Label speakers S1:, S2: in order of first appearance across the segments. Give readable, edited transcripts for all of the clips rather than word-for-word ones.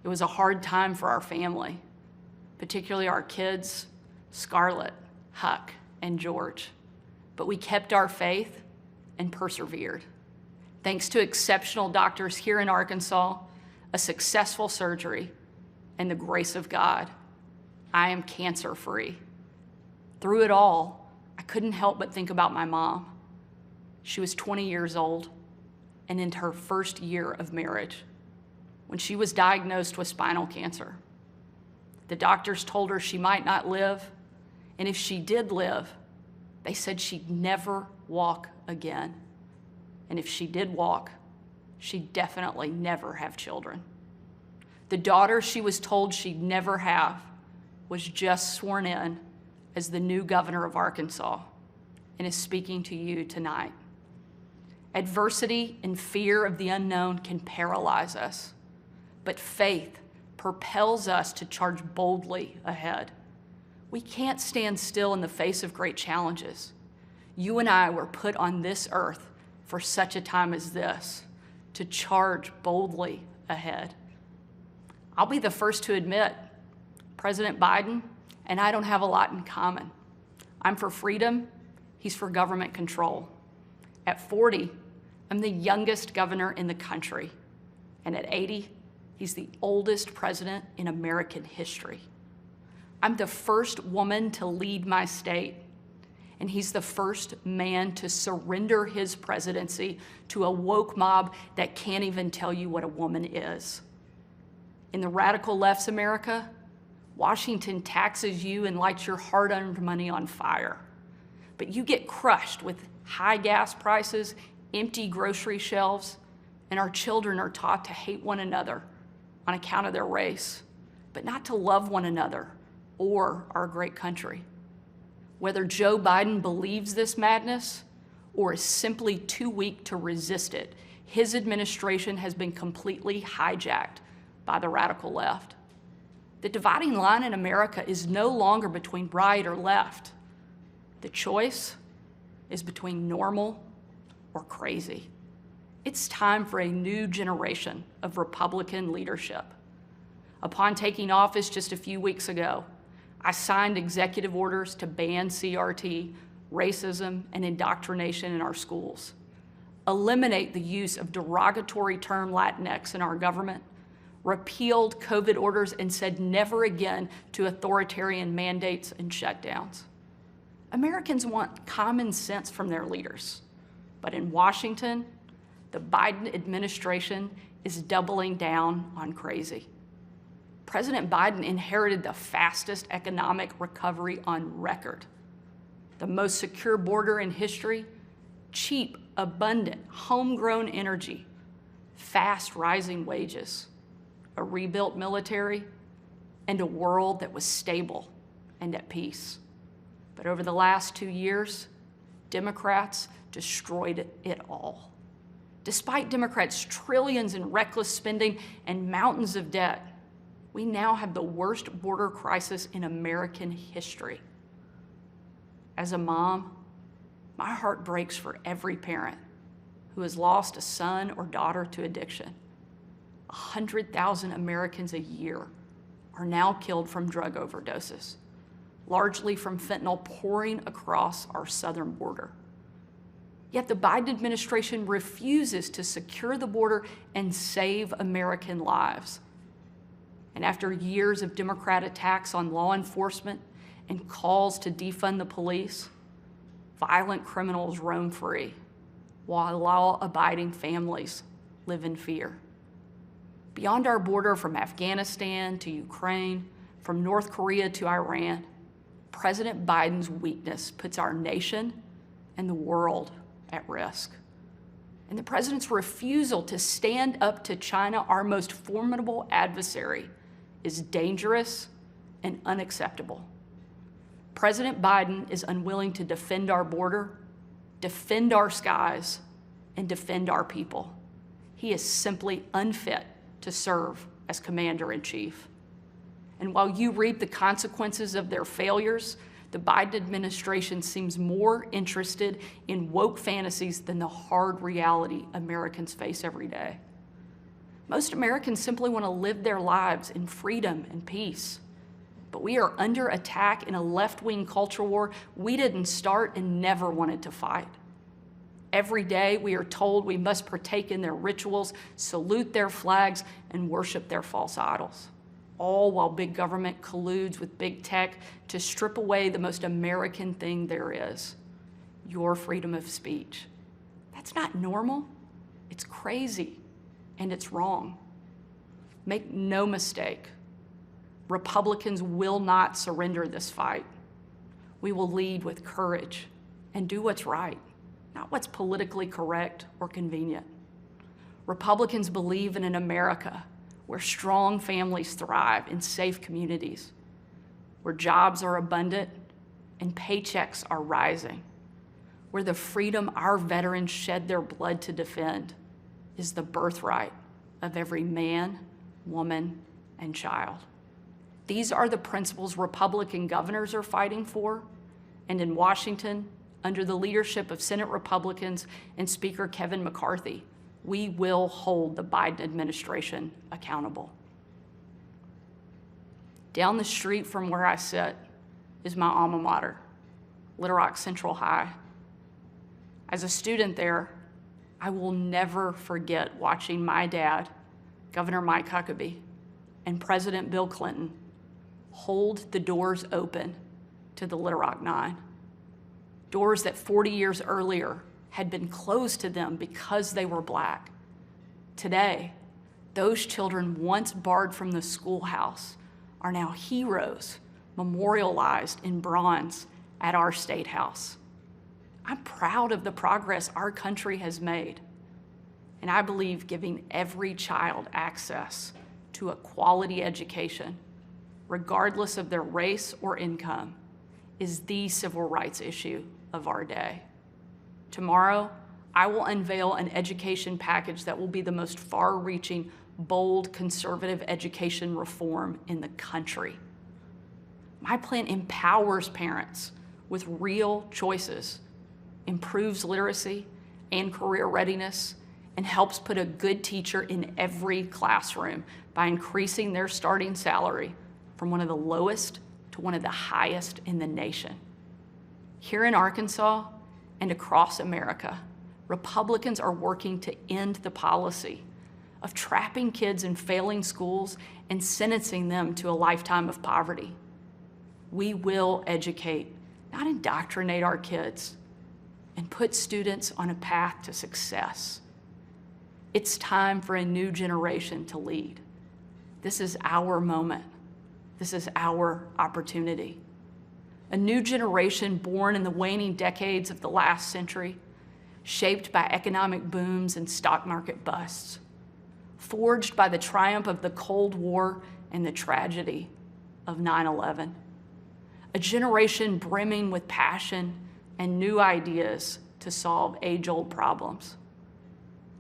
S1: It was a hard time for our family, particularly our kids, Scarlett, Huck, and George. But we kept our faith and persevered. Thanks to exceptional doctors here in Arkansas, a successful surgery, and the grace of God, I am cancer-free. Through it all, I couldn't help but think about my mom. She was 20 years old and in her first year of marriage when she was diagnosed with spinal cancer. The doctors told her she might not live, and if she did live, they said she'd never walk again. And if she did walk, she'd definitely never have children. The daughter she was told she'd never have was just sworn in as the new governor of Arkansas and is speaking to you tonight. Adversity and fear of the unknown can paralyze us, but faith propels us to charge boldly ahead. We can't stand still in the face of great challenges. You and I were put on this earth for such a time as this, to charge boldly ahead. I'll be the first to admit, President Biden and I don't have a lot in common. I'm for freedom, he's for government control. At 40, I'm the youngest governor in the country, and at 80, he's the oldest president in American history. I'm the first woman to lead my state, and he's the first man to surrender his presidency to a woke mob that can't even tell you what a woman is. In the radical left's America, Washington taxes you and lights your hard-earned money on fire. But you get crushed with high gas prices, empty grocery shelves, and our children are taught to hate one another on account of their race, but not to love one another or our great country. Whether Joe Biden believes this madness or is simply too weak to resist it, his administration has been completely hijacked by the radical left. The dividing line in America is no longer between right or left. The choice is between normal or crazy. It's time for a new generation of Republican leadership. Upon taking office just a few weeks ago, I signed executive orders to ban CRT, racism, and indoctrination in our schools, eliminate the use of derogatory term Latinx in our government, repealed COVID orders, and said never again to authoritarian mandates and shutdowns. Americans want common sense from their leaders, but in Washington, the Biden administration is doubling down on crazy. President Biden inherited the fastest economic recovery on record, the most secure border in history, cheap, abundant, homegrown energy, fast rising wages, a rebuilt military, and a world that was stable and at peace. But over the last 2 years, Democrats destroyed it all. Despite Democrats' trillions in reckless spending and mountains of debt, we now have the worst border crisis in American history. As a mom, my heart breaks for every parent who has lost a son or daughter to addiction. 100,000 Americans a year are now killed from drug overdoses, largely from fentanyl pouring across our southern border. Yet the Biden administration refuses to secure the border and save American lives. And after years of Democrat attacks on law enforcement and calls to defund the police, violent criminals roam free, while law-abiding families live in fear. Beyond our border, from Afghanistan to Ukraine, from North Korea to Iran, President Biden's weakness puts our nation and the world at risk. And the president's refusal to stand up to China, our most formidable adversary, is dangerous and unacceptable. President Biden is unwilling to defend our border, defend our skies, and defend our people. He is simply unfit to serve as commander-in-chief. And while you reap the consequences of their failures, the Biden administration seems more interested in woke fantasies than the hard reality Americans face every day. Most Americans simply want to live their lives in freedom and peace. But we are under attack in a left-wing culture war we didn't start and never wanted to fight. Every day we are told we must partake in their rituals, salute their flags, and worship their false idols, all while big government colludes with big tech to strip away the most American thing there is, your freedom of speech. That's not normal. It's crazy, and it's wrong. Make no mistake, Republicans will not surrender this fight. We will lead with courage and do what's right, not what's politically correct or convenient. Republicans believe in an America where strong families thrive in safe communities, where jobs are abundant and paychecks are rising, where the freedom our veterans shed their blood to defend is the birthright of every man, woman, and child. These are the principles Republican governors are fighting for, and in Washington, under the leadership of Senate Republicans and Speaker Kevin McCarthy, we will hold the Biden administration accountable. Down the street from where I sit is my alma mater, Little Rock Central High. As a student there, I will never forget watching my dad, Governor Mike Huckabee, and President Bill Clinton hold the doors open to the Little Rock Nine. Doors that 40 years earlier had been closed to them because they were Black. Today, those children once barred from the schoolhouse are now heroes memorialized in bronze at our State House. I'm proud of the progress our country has made, and I believe giving every child access to a quality education, regardless of their race or income, is the civil rights issue of our day. Tomorrow, I will unveil an education package that will be the most far-reaching, bold, conservative education reform in the country. My plan empowers parents with real choices, improves literacy and career readiness, and helps put a good teacher in every classroom by increasing their starting salary from one of the lowest to one of the highest in the nation. Here in Arkansas and across America, Republicans are working to end the policy of trapping kids in failing schools and sentencing them to a lifetime of poverty. We will educate, not indoctrinate our kids, and put students on a path to success. It's time for a new generation to lead. This is our moment. This is our opportunity. A new generation born in the waning decades of the last century, shaped by economic booms and stock market busts, forged by the triumph of the Cold War and the tragedy of 9/11. A generation brimming with passion and new ideas to solve age-old problems.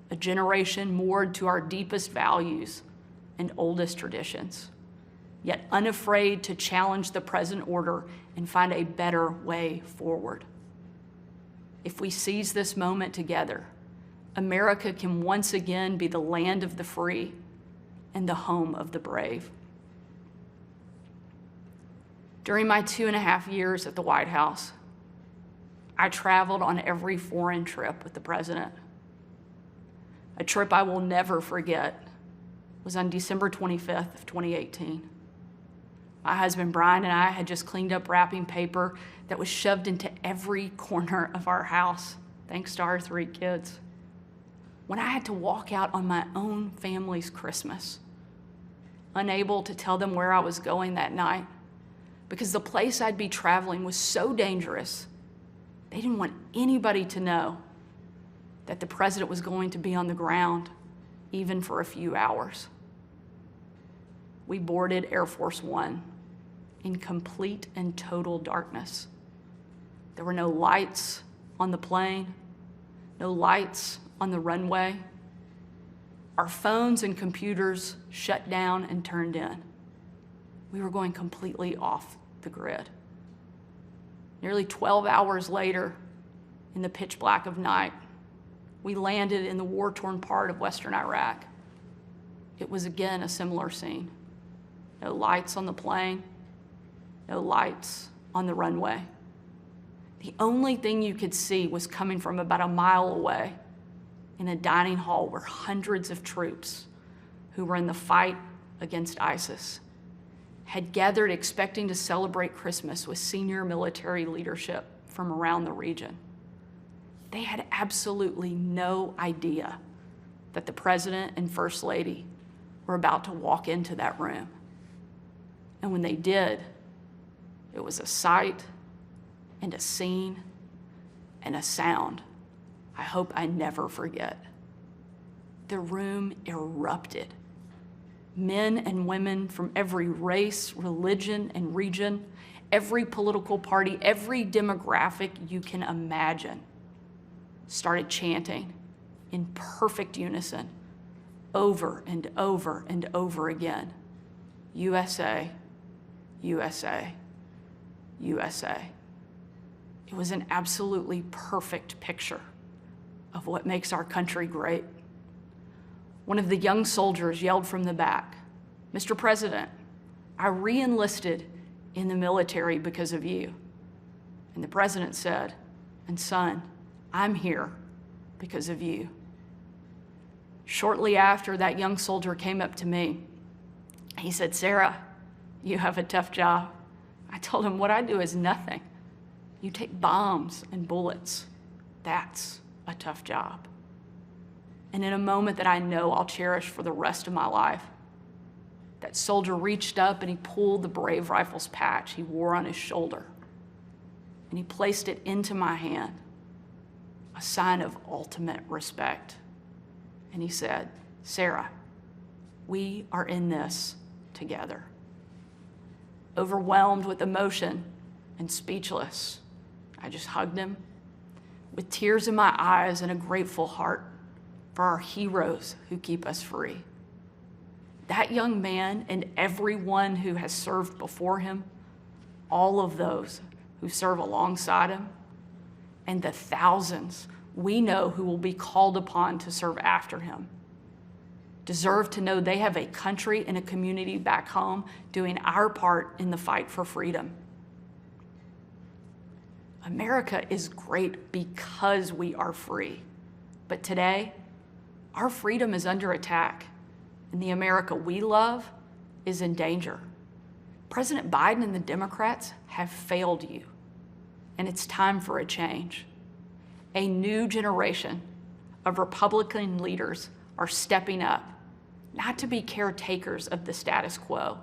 S1: A generation moored to our deepest values and oldest traditions, yet unafraid to challenge the present order and find a better way forward. If we seize this moment together, America can once again be the land of the free and the home of the brave. During my 2.5 years at the White House, I traveled on every foreign trip with the president. A trip I will never forget was on December 25th of 2018. My husband Brian and I had just cleaned up wrapping paper that was shoved into every corner of our house, thanks to our 3 kids. When I had to walk out on my own family's Christmas, unable to tell them where I was going that night, because the place I'd be traveling was so dangerous, they didn't want anybody to know that the president was going to be on the ground, even for a few hours. We boarded Air Force One in complete and total darkness. There were no lights on the plane, no lights on the runway. Our phones and computers shut down and turned in. We were going completely off the grid. Nearly 12 hours later, in the pitch black of night, we landed in the war-torn part of Western Iraq. it was again a similar scene. No lights on the plane, no lights on the runway. The only thing you could see was coming from about a mile away in a dining hall where hundreds of troops who were in the fight against ISIS had gathered expecting to celebrate Christmas with senior military leadership from around the region. They had absolutely no idea that the president and first lady were about to walk into that room. And when they did, it was a sight and a scene and a sound I hope I never forget. The room erupted. Men and women from every race, religion, and region, every political party, every demographic you can imagine, started chanting in perfect unison over and over and over again, USA, USA, USA. It was an absolutely perfect picture of what makes our country great. One of the young soldiers yelled from the back, "Mr. President, I re-enlisted in the military because of you." And the president said, "And son, I'm here because of you." Shortly after, that young soldier came up to me. He said, "Sarah, you have a tough job." I told him, "What I do is nothing. You take bombs and bullets. That's a tough job." And in a moment that I know I'll cherish for the rest of my life, that soldier reached up and he pulled the Brave Rifles patch he wore on his shoulder, and he placed it into my hand, a sign of ultimate respect. And he said, "Sarah, we are in this together." Overwhelmed with emotion and speechless, I just hugged him with tears in my eyes and a grateful heart for our heroes who keep us free. That young man and everyone who has served before him, all of those who serve alongside him, and the thousands we know who will be called upon to serve after him, deserve to know they have a country and a community back home doing our part in the fight for freedom. America is great because we are free. But today, our freedom is under attack, and the America we love is in danger. President Biden and the Democrats have failed you, and it's time for a change. A new generation of Republican leaders are stepping up, not to be caretakers of the status quo,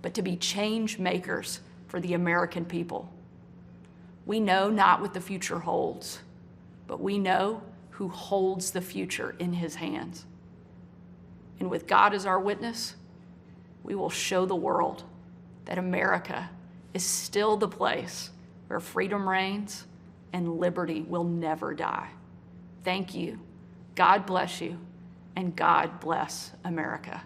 S1: but to be change makers for the American people. We know not what the future holds, but we know who holds the future in his hands. And with God as our witness, we will show the world that America is still the place where freedom reigns and liberty will never die. Thank you. God bless you, and God bless America.